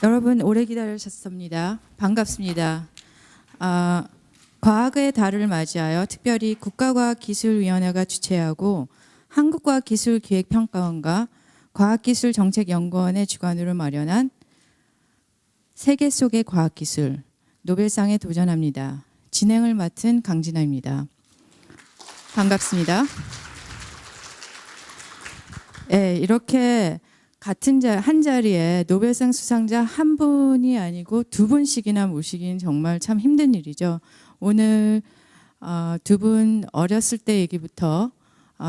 여러분 오래 기다리셨습니다. 반갑습니다. 과학의 달을 맞이하여 특별히 국가과학기술위원회가 주최하고 한국과학기술기획평가원과 과학기술정책연구원의 주관으로 마련한 세계 속의 과학기술 노벨상에 도전합니다. 진행을 맡은 강진아입니다. 반갑습니다. 네, 이렇게 같은 한 자리에 노벨상 수상자 한 분이 아니고 두 분씩이나 모시긴 정말 참 힘든 일이죠. 오늘 두 분 어렸을 때 얘기부터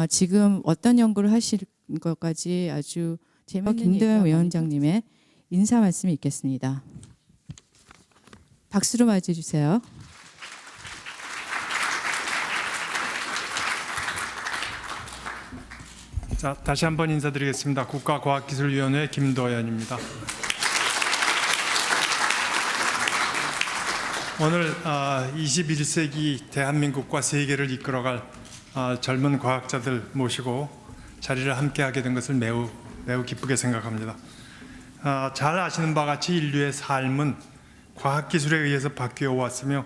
지금 어떤 연구를 하실 것까지 아주 재미있는 김도현 위원장님의 인사 말씀이 있겠습니다. 박수로 맞이해 주세요. 자, 다시 한번 인사드리겠습니다. 국가과학기술위원회 김도현입니다. 오늘 21세기 대한민국과 세계를 이끌어갈 젊은 과학자들 모시고 자리를 함께하게 된 것을 매우 기쁘게 생각합니다. 잘 아시는 바와 같이 인류의 삶은 과학기술에 의해서 바뀌어 왔으며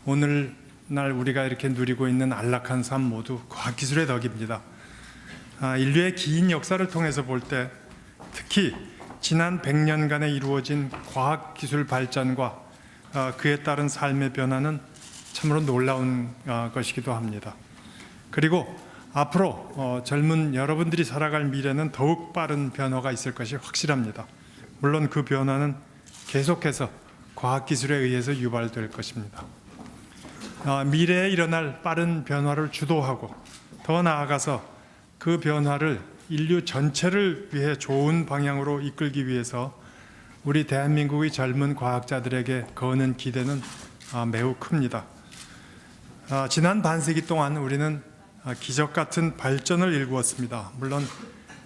오늘날 우리가 이렇게 누리고 있는 안락한 삶 모두 과학기술의 덕입니다. 인류의 긴 역사를 통해서 볼 때 특히 지난 100년간에 이루어진 과학기술 발전과 그에 따른 삶의 변화는 참으로 놀라운 것이기도 합니다. 그리고 앞으로 젊은 여러분들이 살아갈 미래는 더욱 빠른 변화가 있을 것이 확실합니다. 물론 그 변화는 계속해서 과학기술에 의해서 유발될 것입니다. 미래에 일어날 빠른 변화를 주도하고 더 나아가서 그 변화를 인류 전체를 위해 좋은 방향으로 이끌기 위해서 우리 대한민국의 젊은 과학자들에게 거는 기대는 매우 큽니다. 지난 반세기 동안 우리는 기적 같은 발전을 일구었습니다. 물론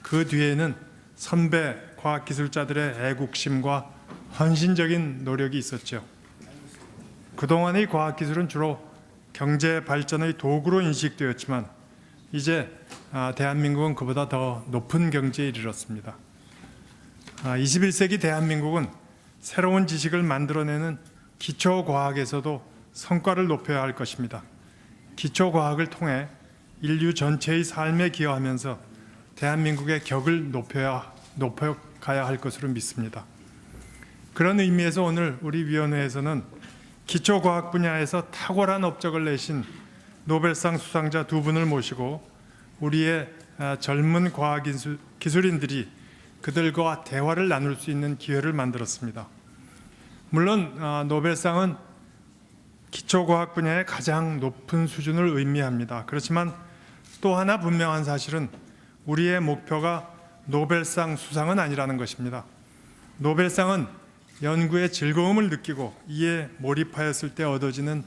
그 뒤에는 선배 과학기술자들의 애국심과 헌신적인 노력이 있었죠. 그동안의 과학기술은 주로 경제 발전의 도구로 인식되었지만 이제 대한민국은 그보다 더 높은 경지에 이르렀습니다. 21세기 대한민국은 새로운 지식을 만들어내는 기초과학에서도 성과를 높여야 할 것입니다. 기초과학을 통해 인류 전체의 삶에 기여하면서 대한민국의 격을 높여가야 할 것으로 믿습니다. 그런 의미에서 오늘 우리 위원회에서는 기초과학 분야에서 탁월한 업적을 내신 노벨상 수상자 두 분을 모시고 우리의 젊은 과학기술인들이 그들과 대화를 나눌 수 있는 기회를 만들었습니다. 물론 노벨상은 기초과학 분야의 가장 높은 수준을 의미합니다. 그렇지만 또 하나 분명한 사실은 우리의 목표가 노벨상 수상은 아니라는 것입니다. 노벨상은 연구의 즐거움을 느끼고 이에 몰입하였을 때 얻어지는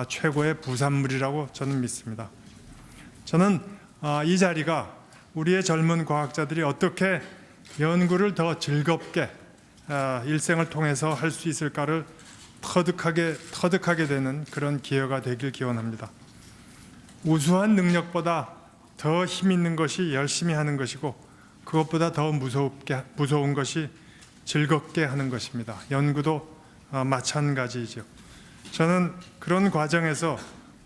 최고의 부산물이라고 저는 믿습니다. 저는 이 자리가 우리의 젊은 과학자들이 어떻게 연구를 더 즐겁게 일생을 통해서 할 수 있을까를 터득하게 되는 그런 기회가 되길 기원합니다. 우수한 능력보다 더 힘 있는 것이 열심히 하는 것이고 그것보다 더 무서운 것이 즐겁게 하는 것입니다. 연구도 마찬가지이죠. 저는 그런 과정에서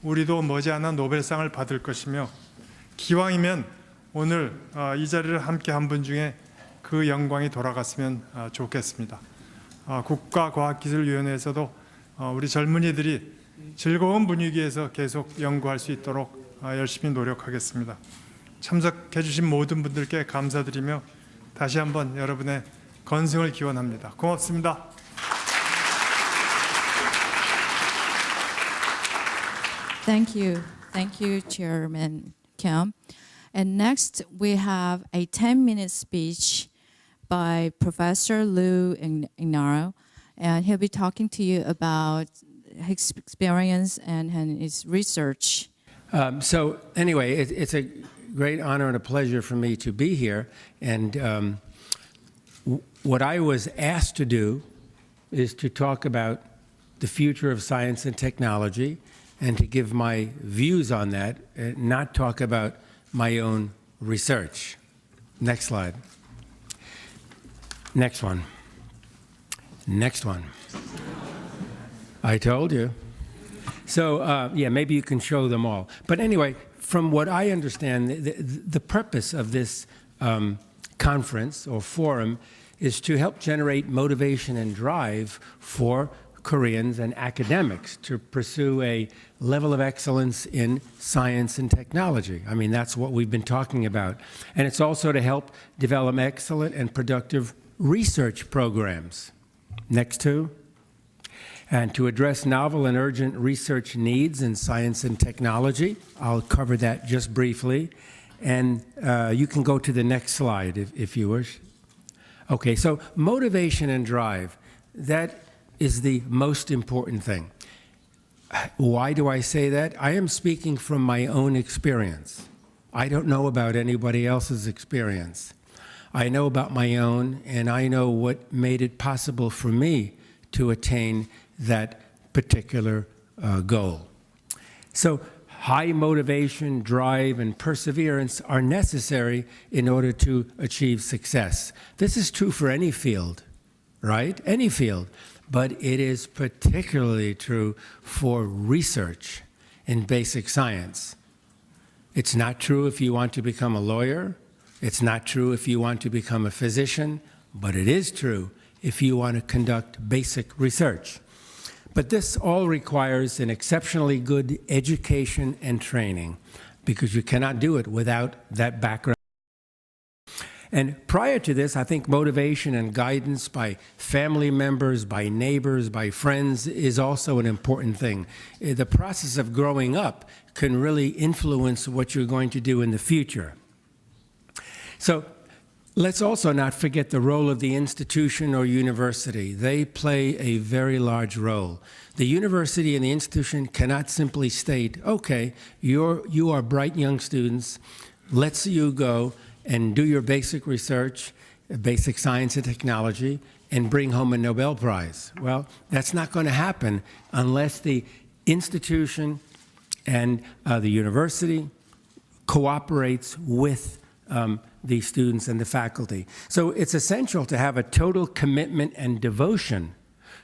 우리도 머지않아 노벨상을 받을 것이며 기왕이면 오늘 이 자리를 함께 한 분 중에 그 영광이 돌아갔으면 좋겠습니다. 국가과학기술위원회에서도 우리 젊은이들이 즐거운 분위기에서 계속 연구할 수 있도록 열심히 노력하겠습니다. 참석해 주신 모든 분들께 감사드리며 다시 한번 여러분의 건승을 기원합니다. 고맙습니다. Thank you, Chairman Kim. And next, we have a 10-minute speech by Professor Lou Ignaro, and he'll be talking to you about his experience and his research. So anyway, it's a great honor and a pleasure for me to be here. And what I was asked to do is to talk about the future of science and technology and to give my views on that, and not talk about my own research. Next slide. Next one. Next one. I told you. So, yeah, maybe you can show them all. But anyway, from what I understand, the purpose of this conference or forum is to help generate motivation and drive for Koreans and academics to pursue a level of excellence in science and technology. I mean, that's what we've been talking about. And it's also to help develop excellent and productive research programs. Next two. And to address novel and urgent research needs in science and technology. I'll cover that just briefly. And you can go to the next slide if you wish. Okay, so motivation and drive, that is the most important thing. Why do I say that? I am speaking from my own experience. I don't know about anybody else's experience. I know about my own, and I know what made it possible for me to attain that particular goal. So high motivation, drive, and perseverance are necessary in order to achieve success. This is true for any field, right? Any field. But it is particularly true for research in basic science. It's not true if you want to become a lawyer. It's not true if you want to become a physician. But it is true if you want to conduct basic research. But this all requires an exceptionally good education and training, because you cannot do it without that background. And prior to this, I think motivation and guidance by family members, by neighbors, by friends is also an important thing. The process of growing up can really influence what you're going to do in the future. So let's also not forget the role of the institution or university. They play a very large role. The university and the institution cannot simply state, okay, you are bright young students, let's you go and do your basic research, basic science and technology, and bring home a Nobel Prize. Well, that's not going to happen unless the institution and the university cooperates with the students and the faculty. So it's essential to have a total commitment and devotion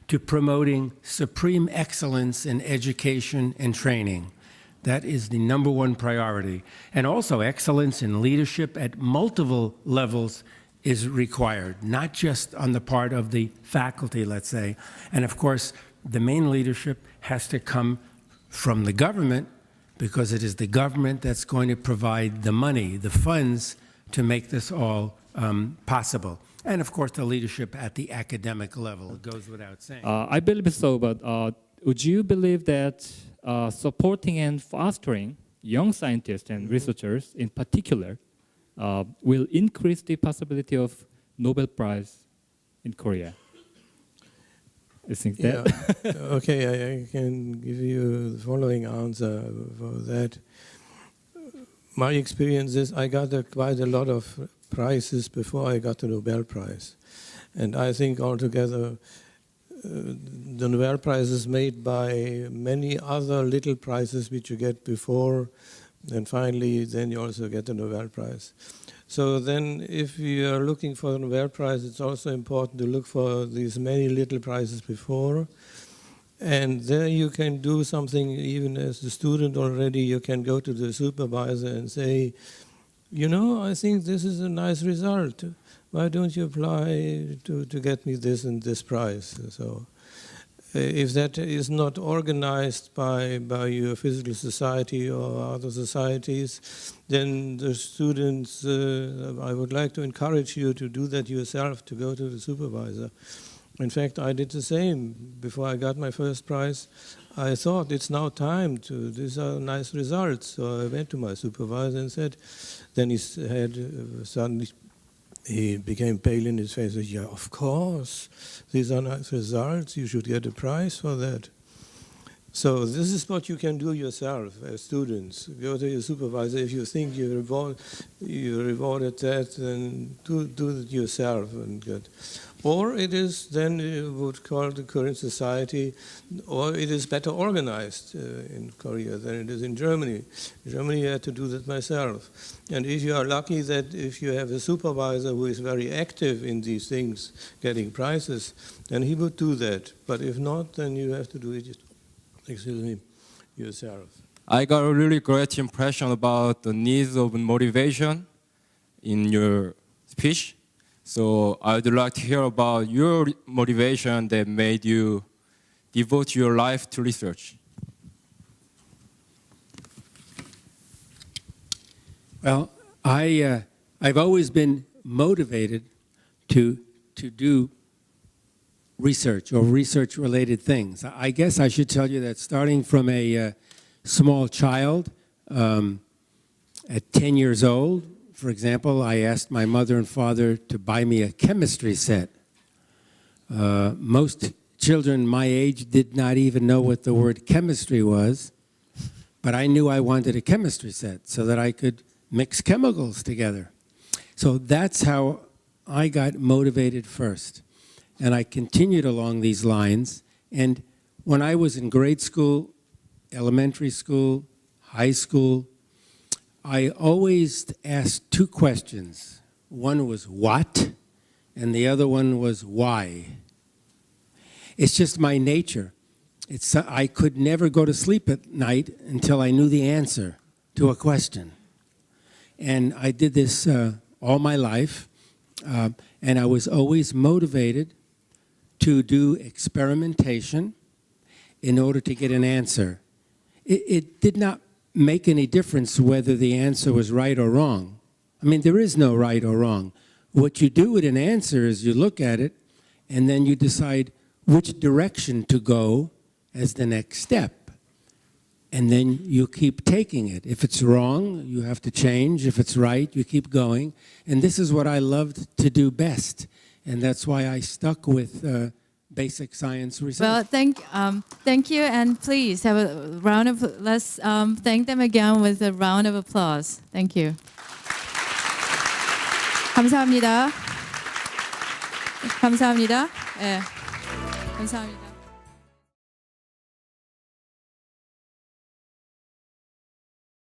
to promoting supreme excellence in education and training. That is the number one priority. And also excellence in leadership at multiple levels is required, not just on the part of the faculty, let's say. And of course, the main leadership has to come from the government, because it is the government that's going to provide the money, the funds, to make this all possible. And of course, the leadership at the academic level, it goes without saying. I believe so, but would you believe that supporting and fostering young scientists and researchers in particular will increase the possibility of Nobel Prize in Korea? I think that. Yeah. Okay, I can give you the following answer for that. My experience is I got quite a lot of prizes before I got the Nobel Prize. And I think altogether the Nobel Prize is made by many other little prizes which you get before, and finally then you also get the Nobel Prize. So then if you are looking for the Nobel Prize, it's also important to look for these many little prizes before. And there you can do something, even as a student already, you can go to the supervisor and say, you know, I think this is a nice result. Why don't you apply to get me this and this prize? So if that is not organized by your physical society or other societies, then the students, I would like to encourage you to do that yourself, to go to the supervisor. In fact, I did the same. Before I got my first prize, I thought it's now time to, these are nice results. So I went to my supervisor and said, then he had suddenly, he became pale in his face. He said, yeah, of course, these are nice results. You should get a prize for that. So this is what you can do yourself as students. Go to your supervisor. If you think you rewarded that, then do it yourself and get. Or it is then you would call the current society, or it is better organized in Korea than it is in Germany. In Germany, I had to do that myself. And if you are lucky that if you have a supervisor who is very active in these things, getting prizes, then he would do that. But if not, then you have to do it yourself. I got a really great impression about the needs of motivation in your speech. So I'd like to hear about your motivation that made you devote your life to research. Well, I've always been motivated to do research or research-related things. I guess I should tell you that starting from a small child, at 10 years old, for example, I asked my mother and father to buy me a chemistry set. Most children my age did not even know what the word chemistry was, but I knew I wanted a chemistry set so that I could mix chemicals together. So that's how I got motivated first. And I continued along these lines. And when I was in grade school, elementary school, high school, I always asked two questions. One was what, and the other one was why. It's just my nature. I could never go to sleep at night until I knew the answer to a question. And I did this all my life, and I was always motivated to do experimentation in order to get an answer. It did not make any difference whether the answer was right or wrong. I mean, there is no right or wrong. What you do with an answer is you look at it, and then you decide which direction to go as the next step. And then you keep taking it. If it's wrong, you have to change. If it's right, you keep going. And this is what I loved to do best. And that's why I stuck with basic science research. Well, thank you, and please have a round of. Let's thank them again with a round of applause. Thank you. 감사합니다. 감사합니다. 네, 감사합니다.